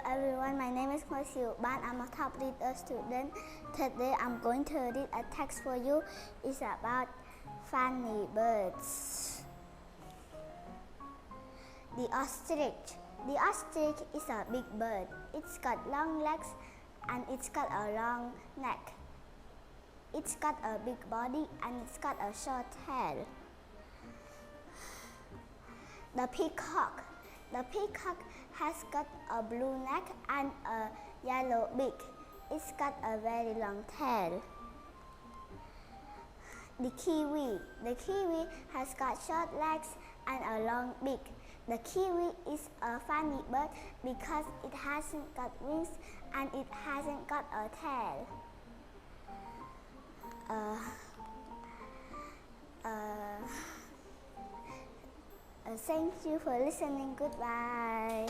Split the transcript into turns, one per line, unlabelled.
everyone, my name is Nguy Sivban. I'm a top reader student. Today I'm going to read a text for you. It's about funny birds. The ostrich. The ostrich is a big bird. It's got long legs and it's got a long neck. It's got a big body and it's got a short tail. The peacock. The peacock has got a blue neck and a yellow beak. It's got a very long tail. The kiwi. The kiwi has got short legs and a long beak. The kiwi is a funny bird because it hasn't got wings and it hasn't got a tail. Thank you for listening. Goodbye.